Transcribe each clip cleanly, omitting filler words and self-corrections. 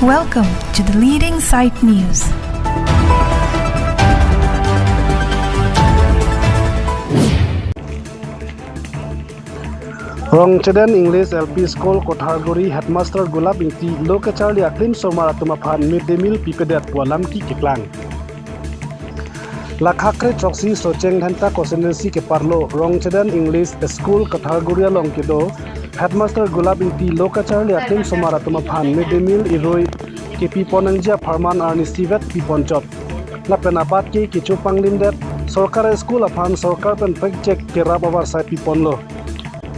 Welcome to the Leading Site News. Rongcheden English LP School Kotharguri Headmaster Gulab Inti Lokachali Aklim Somara Tumaphan Midday Meal Pipedet Walam Ki Kiplang Lakhakre Troxy Socheng Hanta Consistency ke Parlo Rongcheden English School Kotharguri Along Kido Headmaster Gulab Inti Lokachali Aklim Somara Tumaphan Midday Meal Iroi ke Piponangja Farman Arni Sivet Piponchot Lapenapat ke Kichupang Lindet Sorkar School Aphan Sorkar Pen Pekcek ke Rababar Sai Piponlo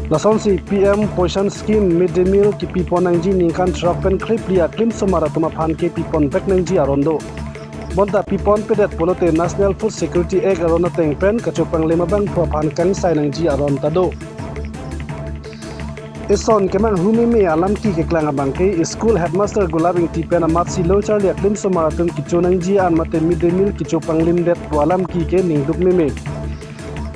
Lason si PM Poison Scheme Midday Meal ki pipon nangji ningkan trakpen klip lia klim somara tumaphan ke pipon bek nangji arondo. Bonta pipon pedet polote National Food Security Act arona tengpen kacupang limabang prophan kang sai nangji aron tado. Ison keman humimi alam ki keklang abangke School Headmaster Gulabing tipen amat si lochar lia klim somara tum kicu nangji an mate Midday Meal kicupang limdet walam ki ke ningduk meme.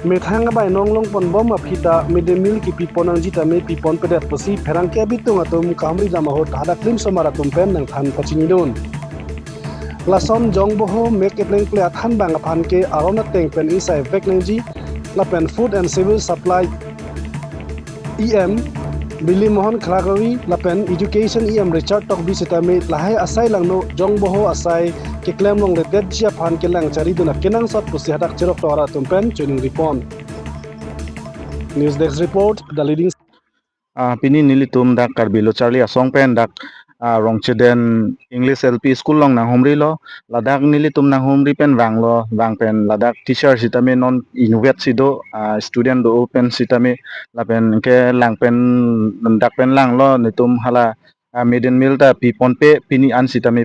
Methang bay nonglong pon bom apita Midday Meal ki pipon ang jita me pipon pedet posi perang ke bitung atum kamri jama hot hada klim somara tumpen nang than pachinidon lason jongboho make epleng ple athan bang aphan ke arona tengpen isai vek nangji lapen Food and Civil Supply EM Billy Mohan Khlagari lapen Education EM Richard Tok bisita me lahai asai langno jongboho asai ke claim long le det jia phan ke lang chari duna kenang sot pusi hadak cherok tora tumpen joining report News Desk report the leading pini nilitum dak karbilo charlie asong pen dak Rongcheden English LP school long nang homri lo ladak nilitum nang homri pen wang pen ladak teacher sitame non innovate sido student do open sitame lapen ke lang pen dak pen lang lo nitum hala Midday Meal ta pipon pe pini an sitame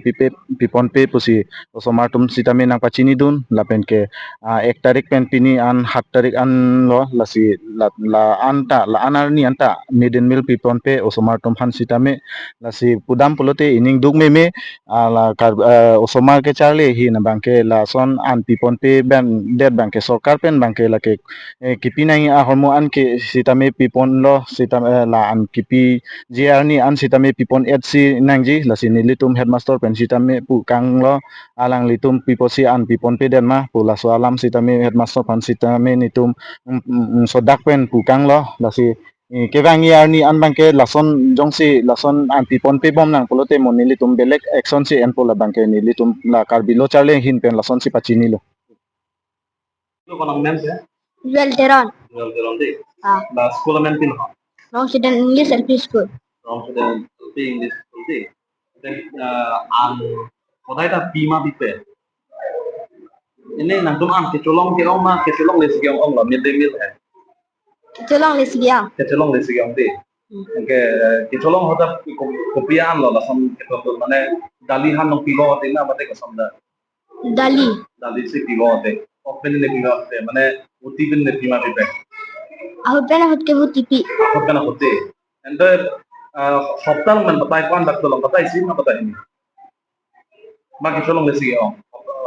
pipon pe pusi somartum sitame nang pachini dun lapen ke 1 tarik pen pini an 7 tarik an lo lasi la anta la anar ni anta Midday Meal pipon pe osomartum han sitame lasi pudam pulote ining duk meme la osomar ke charlie hi na bangke la son an pipon pe ban det bangke sorkar pen bangke la ke kipinai hormo an ke sitame pipon lo sitame la an kipi JR ni an sitame pipon HC nangji lasi nilitum headmaster pen sitame pu kang lo alang litum piposi an pipon pe den ma pu la so alam sitame headmaster pan sitame nitum sodak pen pu kang lo lasi kevang year ni an bangke lason jongsi lason an pipon pe bom nang polote mon nilitum belek action si en pola bangke nilitum la karbilo charle hin pen lason si pachini lo konang men ya Welteron. de la school men pin ha Rongcheden English LP School. Rongcheden LP English school de then an kodai ta pima bipe ini nang dum an ke cholong le sigyong ong la Midday Meal hai Ketulong Lesigiang. ke cholong le sigyong de ke cholong hoda kopian lo la som ke to mane dali han nong pilo te na mate ko som da Dali. si pilo te open ne pilo te mane uti bin ne pima bipe Ahut pena hut ke tipi. होता ना होते अंदर हफ्ता में बताए कौन डॉक्टर लोग बताए इसी में बताए नहीं माँ किसी लोग लेसी गया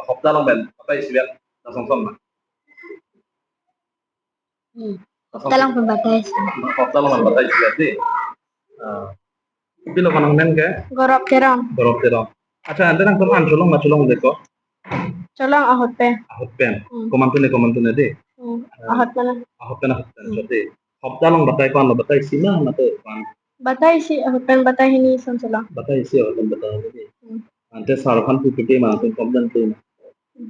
हफ्ता लोग में बताए इसी बात नसंसम ना Talang pembatas. हफ्ता लोग में बताए इसी बात दे बिलो कौन में क्या Gorok terong. बरोबर तेरा अच्छा अंदर ना तुम चुलोंग देखो Colong ahut pe. होते हैं कोमंतु ने दे Ahut pena. होते ना होते हफ्ता लोग बताए कौन लोग बताए इसी में मतलब कौन Batai si ahut pen batai ini son colong. बताए इसी और तुम बताओ दे अंदर सारफान तू कितने मार तुम कॉम्पलन तू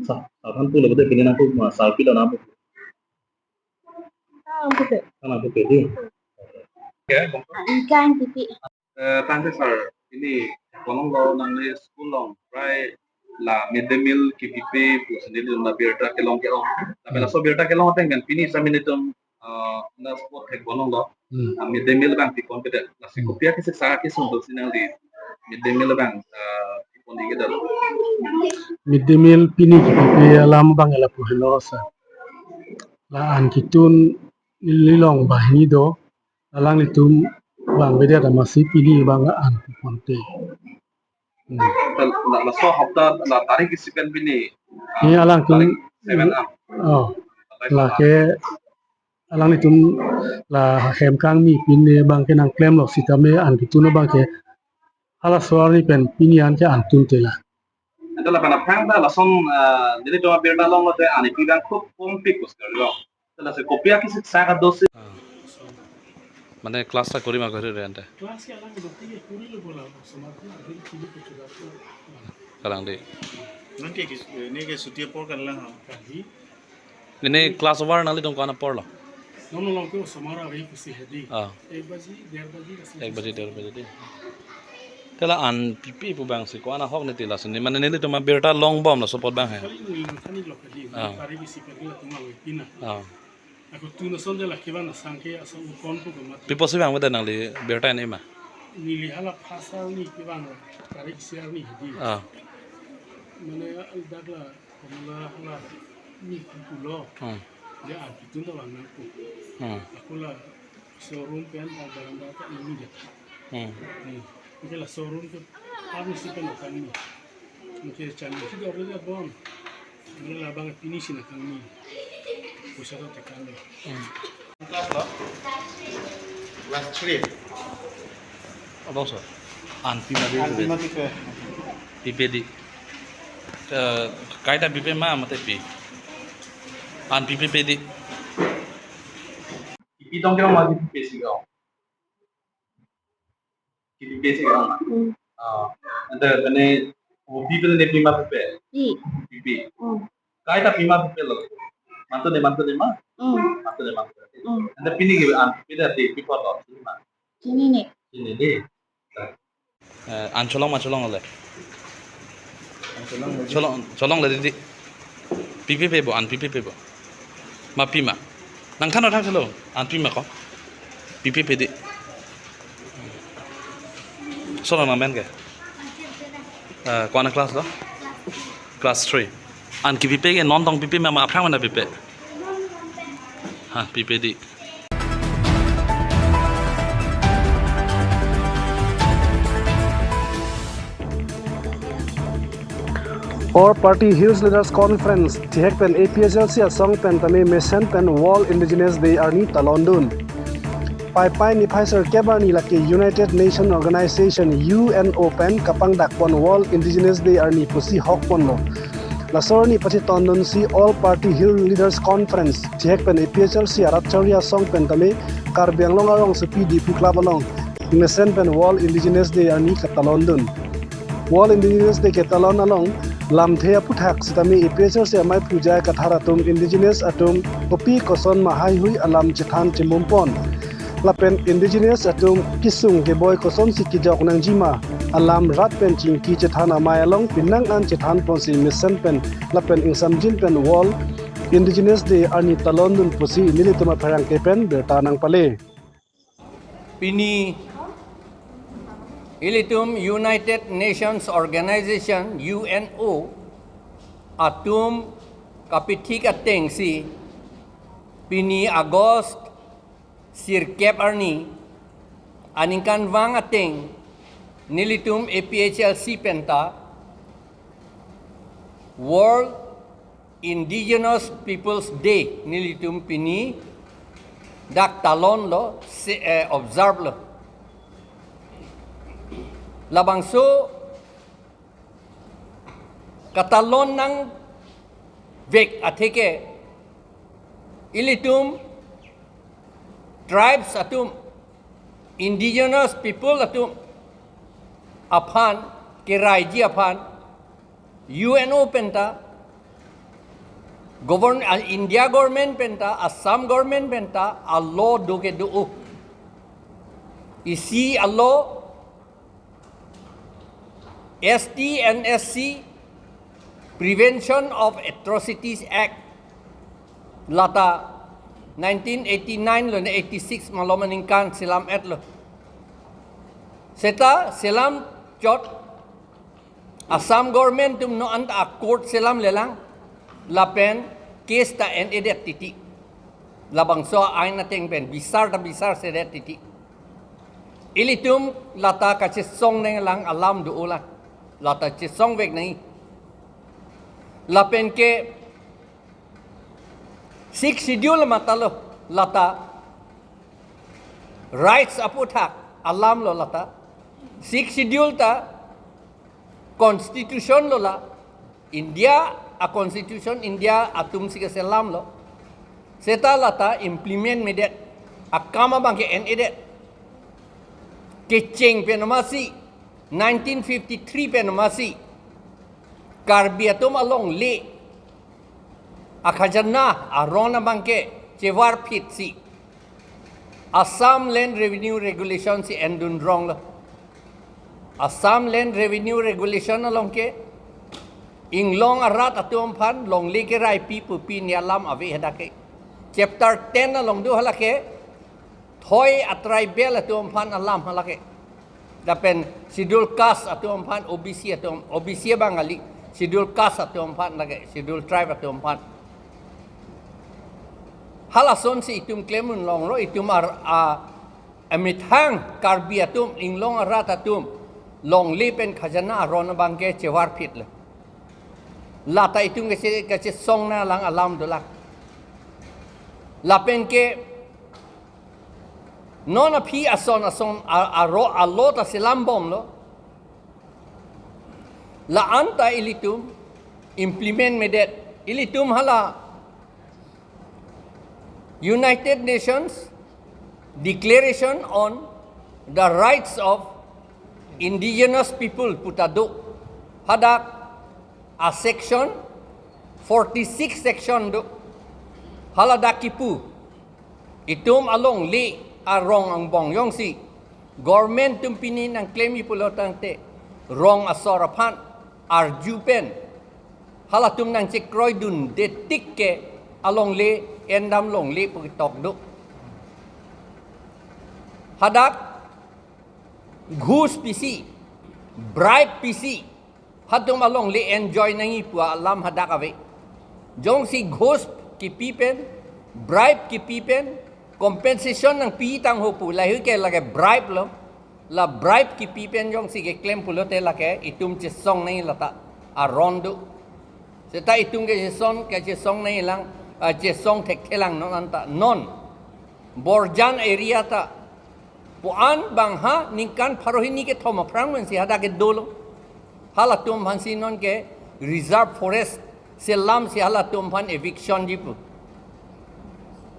सारफान तू लोग दे पिने ना तू सारफी लो ना Putih. Sama itu jadi. Ya, Ikan tipi. tante sir, ini kolong lo nangne school long, right? La Midday Meal KPP sendiri na berta kelong kelong. Tapi la so berta kelong ateng kan pini sa minitum na sport hek kolong lo. Midday Meal bang tipon pede. La si kopia kisi sa kisi untuk sinang di Midday Meal bang tipon di kita. Midday Meal pini ki alam bang ala puhelosa la an kitun nililong bahini do alang litum bang beda ada masih pini bang an ponte La so hafta la tarik kisi pen pini. ni alang tum 7 up. la ke alang litum la hem kang mi pin bang ke nang klem lok sitame an kitun bang ke hala suari pen pinian ke antun tela Ito la pana phang da la som nili to birta long te ani pidang খুব কম পিক কুস্কার lo. Tala se kopia ki sa ka dos মানে ক্লাসটা করি মা ঘরে রেন্টে কারণ দে nanti ni ke sutia por kan lang ini kelas war nali dong kana por lo nono long ke samara ri kusi hedi ah 1 baji 1.5 baji 1 bajit de tela an pipi pu bang si ko ana hok ni tila sini mane nili to ma berta long bom la support bang hai thani lokali pari bisi perila tuma pina ah aku tu na sonde la kiba na sangke asa ukon pu ma pipo si bang wada nali berta ni ma nili hala phasa ni kiba na pari siar ni hedi ah mane dagla komla hala ni kulo dia akitu na wana ku aku la showroom pen ta baranda ta ini dia ni la showroom ke ami si pen kan ni mungkin channel si dia order bon ni la bang finish na kan ni pusat ta kan ni class 3 abang so an pi ma de ke pipe di kaita pipe ma mate pi an pipe pe di Ipidong kira magi pesi ka. Kiti pesi ka na. Ante kane o people ne pima pepe. Di. Pipi. Kai ta pima pepe lo. Manto ne ma. Manto ne ma. Ante pini ki an pida te pipa lo. Sini nih. Ini ni. an cholong ma cholong le cholong le di pipi pe bo an pipi pe bo ma pima nang khano thak chalo an pima ko pipi pe di solo na men ke kwana class lo class 3 an ki pipi ke non tong pipi ma aphrang na pipi ha pipi di Or Party Hills Leaders Conference Tihek pen APSLC asong pen tame Mesen pen Wall Indigenous Day Arni Talondun Pai ni Pfizer Kebani laki United Nation Organization UNO pen kapang dakpon Wall Indigenous Day Arni pusi hokpon lo Lasorni pati tondon si All Party Hill Leaders Conference Tihek pen APSLC Aratcharia song pen tame Karbiang long arong sepi di Puklabalong Mesen pen Wall Indigenous Day Arni Katalondun Wall Indigenous Day Katalon along Lamthea puthak sitami episode se amai puja kathara tum indigenous atum kopi koson mahai hui alam chethan chimumpon lapen indigenous atum kisung ke boy koson sikijok nang jima alam rat pen ching ki chethan amai along pinang an chethan ponsi mission pen lapen ingsamjin pen wall indigenous day ani talondun pusi nilituma pharang ke pen berta nang pale Pini Ilitum United Nations Organization UNO atum kapitik ateng si Pini Agost sirkep arni aningkan wang ateng nilitum APHLC penta World Indigenous Peoples Day nilitum pini dak talon lo observe lo labangso katalon ng vek atike ilitum tribes atum indigenous people atum aphan kiraiji aphan UNO penta India government penta Assam government penta allo doge do isi allo STNSC Prevention of Atrocities Act lata 1989 lo na 86 malomaningkan silam etlo seta silam jot Assam government tum no anta court silam lelang lapen case ta en edet titi labang so ay nating pen bisar sedet titi ilitum lata kachisong neng lang alam duulan lata chisong vek nahi lapen ke 6 schedule matalo lata rights aputhak alam lo lata 6 schedule ta constitution lo la India a constitution India atum si selam lo seta lata implement medet akama bangke en edet keceng penamasi 1953 penamasi karbiatum along le akajana arona bangke cewar pit si Assam Land Revenue Regulation si endun wrong lo Assam Land Revenue Regulation along ke inglong arat atum pan long le ke rai pi pu pi nialam avi hedake chapter 10 along du halake thoi atrai bel atum pan alam halake dapen schedule caste atum pan OBC atum OBC bangali schedule caste atum pan lage schedule tribe atum pan halason si itum klemun long ro itum amithang karbi atum inglong arat atum long lipen khajana ron bangke cewar pit le lata itum ke song na lang alam dolak lapen ke non api ason aro alota silam bom lo la anta ilitum implement medet ilitum hala United Nations Declaration on the Rights of Indigenous People putado hadak a section 46 section do haladakipu itum along li arong ang bong yong si government tumpinin ang claim ipulotang te rong asorapan arjupen halatum nang chikroy dun detik ke along li endam long li pugitok do hadak ghus pc bribe pc hatum along li enjoy nangi pu alam hadak ave jong si ghus ki pipen bribe ki pipen compensation ng pitang hopu lahi ke lage bribe lo la bribe ki pipen jong si ke claim pulote lake itum chisong nangi lata arondo seta itum ke chisong nangi lang jesong tek telang non anta non borjan area ta puan bangha ningkan parohini ke thoma prangwen si hada ke dolo halatum hansi non ke reserve forest selam si halatum han eviction jipu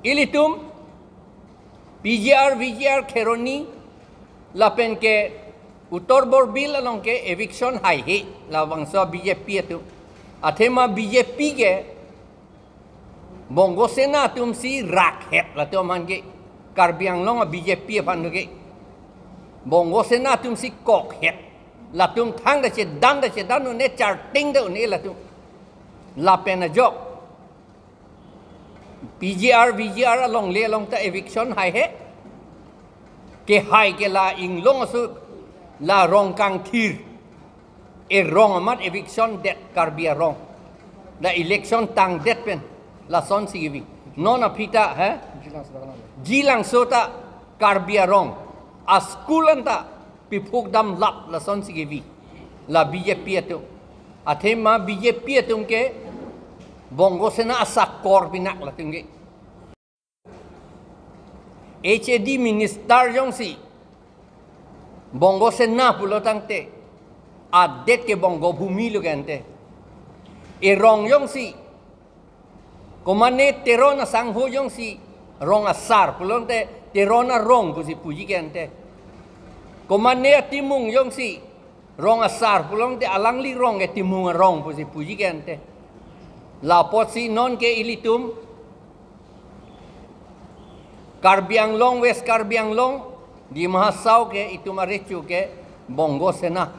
ilitum VGR kheroni lapen ke utor borbil along ke eviction hai he lawangso BJP tu athema BJP ke Bongo Sena tum si rakhet la tum han ke Karbiang long BJP pan ke Bongo Sena tum si kok het la tum thang da che dan ne char ting da ne la tum la pena jok VGR along le along ta eviction hai he ke hai ke la ing long su la rong kang thir e rong amat eviction det Karbia rong da election tang det pen la son sigivi non apita ha jilang sota Karbia rong askulanta pipuk dam lap la son sigivi la BJP tu athema BJP tu ke Bongo Sena asak kor binak la tinggi HAD minister jong si Bongo Sena pulo tangte adet ke Bongo bumi lo gente rong jong si komane terona sangho jong si rong asar pulo te terona rong pusi puji gente komane timung jong si rong asar pulo te alangli rong ke timung rong pusi puji gente lapot si non ke ilitum Karbiang long West Karbiang long di mahasau ke itu maricu ke Bongo Sena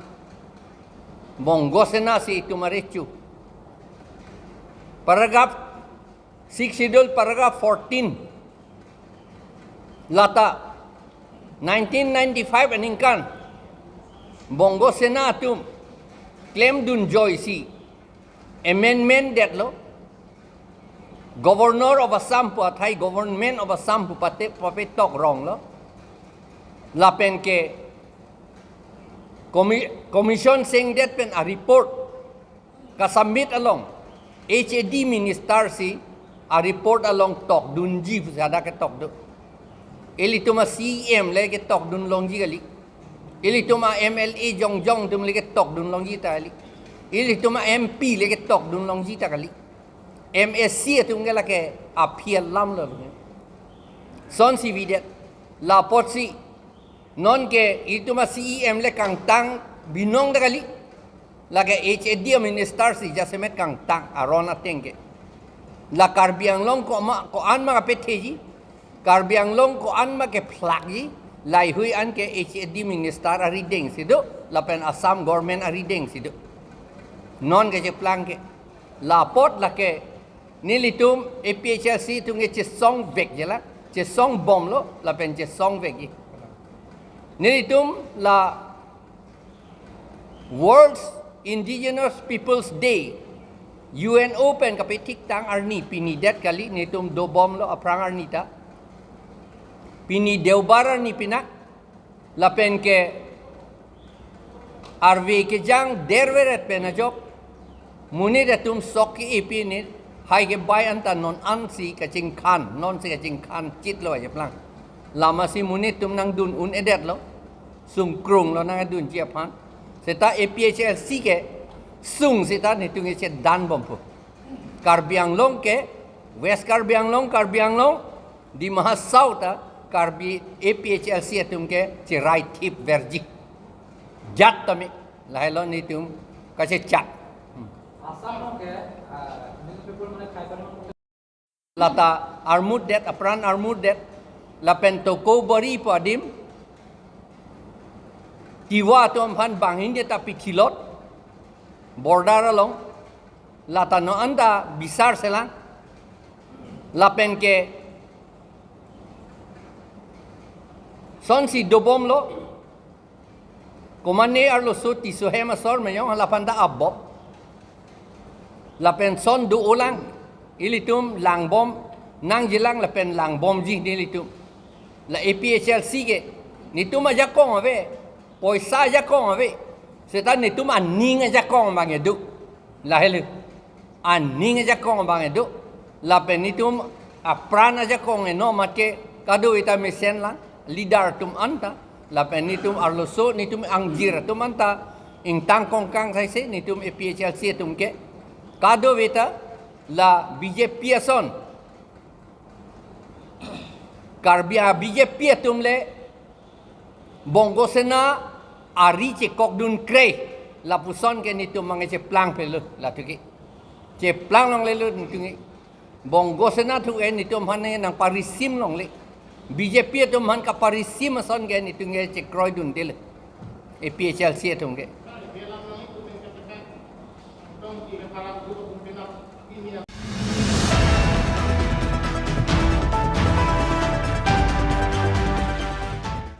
si itu maricu paragraph 6 schedule paragraph 14 lata 1995 aningkan Bongo Sena tum claim dun joy si amendment that lo Governor of Assam pu athai government of Assam pu papetok wrong lo lapen ke commission saying that pen a report ka submit along HAD minister si a report along tok dunji pu sada ke tok do eli tuma CM le ke tok dun long ji gali Ili tuma MLA jong tum lagi tok dun long jita kali. Ili tuma MP lagi tok dun long jita kali. MSC tum ngela ke appeal lam lo. Son si videt la potsi non ke itu ma CEM le kang tang binong da kali. Lagi HAD minister si jasemet kang tang arona tengke. La Karbiang Long ko an mga peteji. Karbiang Long ko an mga plagi. Lai hui an ke HAD minister ari deng sido. Lapen Assam government ari deng sido. Non ke plang ke. La pot la ke nilitum APHLC tu nge song vek jela. Song bom lo lapen song vek ji. Nilitum la World's Indigenous Peoples Day. UN Open kapitik tang arni pinidet kali nitum do bom lo aprang arnita. Pini deubar ni pinak lapen ke arve ke jang derweret penajok muni datum soki ipinit hai ke bai anta non ansi kacing khan non si kacing khan chit lo ya plang lama si muni tum nang dun un edet lo sung krung lo nang dun chia pan seta APHLC ke sung sita ni tungi che dan bom pu Karbiang Long ke West Karbiang Long di Mahasau ta Karbi APHLC tum ke che right tip verjik jat tami lahelo ni tum kache chat lata armud det apran armud det lapen toko bari padim tiwa tum han bangin dia tapi kilot border along lata no anda bisar selang lapen ke son si dobom lo komane arlo suti sohema sor mayong lapan da abbo lapen son du ulang ilitum lang bom nang jilang lapen lang bom ji nilitum la APHLC ke nitum aja kong ave poisa aja kong ave setan nitum aning aja kong bang edu lahelu aning aja kong bang edu lapen nitum apran aja kong eno matke kado ita mesen lang lidar tum anta lapen nitum arloso nitum angjir tum anta ing tangkong kang saise nitum APHLC tum ke kado vita la BJP ason karbia BJP tum le bongo sena ari che kokdun kre la puson ke nitum mange che plang pelu la tuki che plang long le lu nitungi bongo sena tu en nitum hane nang parisim long le BJP tum han ka parisim son ke nitungi che kroy dun dil APHLC tum ke